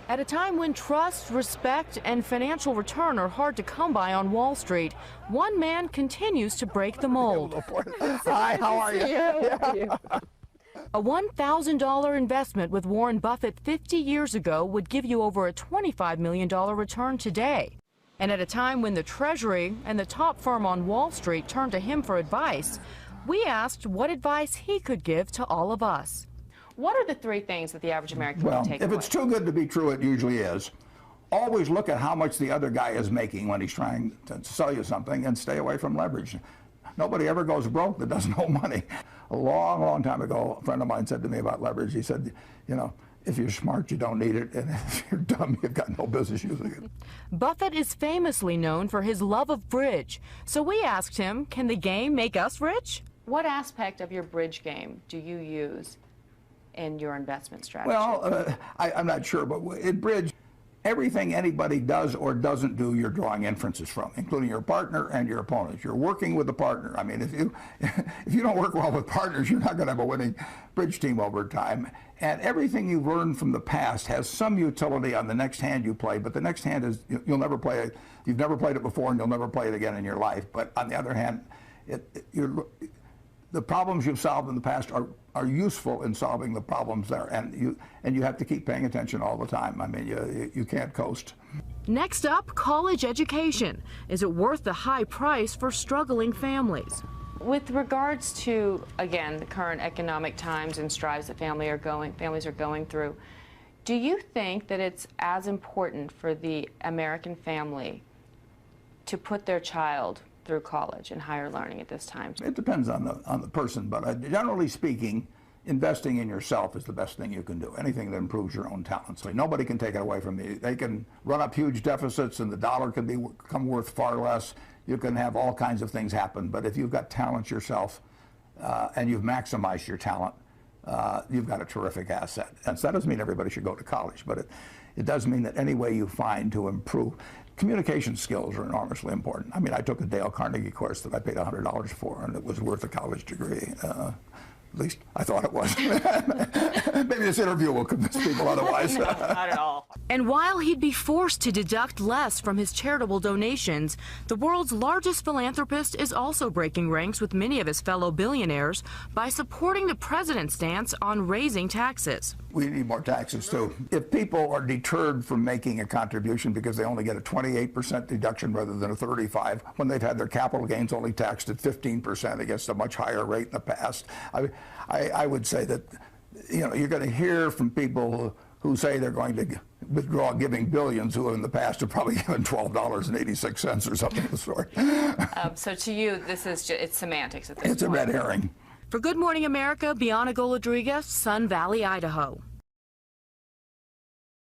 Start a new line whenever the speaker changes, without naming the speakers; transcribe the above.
At a time when trust, respect, and financial return are hard to come by on Wall Street, one man continues to break the mold.
Hi, how are you?
A $1,000 investment with Warren Buffett 50 years ago would give you over a $25 million return today. And at a time when the Treasury and the top firm on Wall Street turned to him for advice, we asked what advice he could give to all of us. What are the three things that the average American would take away?
If it's too good to be true, it usually is. Always look at how much the other guy is making when he's trying to sell you something, and stay away from leverage. Nobody ever goes broke that doesn't owe money. A long, long time ago, a friend of mine said to me about leverage, he said, you know, if you're smart, you don't need it, and if you're dumb, you've got no business using it.
Buffett is famously known for his love of bridge. So we asked him, can the game make us rich? What aspect of your bridge game do you use in your investment strategy?
Well, I'm not sure, but in bridge, everything anybody does or doesn't do, you're drawing inferences from, including your partner and your opponents. You're working with a partner. I mean, if you don't work well with partners, you're not going to have a winning bridge team over time. And everything you've learned from the past has some utility on the next hand you play, but the next hand is, you'll never play it. You've never played it before, and you'll never play it again in your life. But on the other hand, the problems you've solved in the past are useful in solving the problems there, and you have to keep paying attention all the time. I mean, you can't coast.
Next up, college education. Is it worth the high price for struggling families? With regards to, again, the current economic times and strides that families are going through, do you think that it's as important for the American family to put their child through college and higher learning at this time?
It depends on the person, but generally speaking, investing in yourself is the best thing you can do. Anything that improves your own talents. Nobody can take it away from you. They can run up huge deficits, and the dollar can become worth far less. You can have all kinds of things happen, but if you've got talent yourself and you've maximized your talent, you've got a terrific asset. And so that doesn't mean everybody should go to college, but it does mean that any way you find to improve. Communication skills are enormously important. I mean, I took a Dale Carnegie course that I paid $100 for, and it was worth a college degree. At least I thought it was. Maybe this interview will convince people otherwise.
No, not at all. And while he'd be forced to deduct less from his charitable donations, the world's largest philanthropist is also breaking ranks with many of his fellow billionaires by supporting the president's stance on raising taxes.
We need more taxes, too. If people are deterred from making a contribution because they only get a 28% deduction rather than a 35%, when they've had their capital gains only taxed at 15% against a much higher rate in the past, I would say that, you know, you're going to hear from people who say they're going to withdraw giving billions, who in the past have probably given $12.86 or something of the sort.
So to you, this is it's semantics at this point.
It's a red herring.
For Good Morning America, Bianca Goladriga, Sun Valley, Idaho.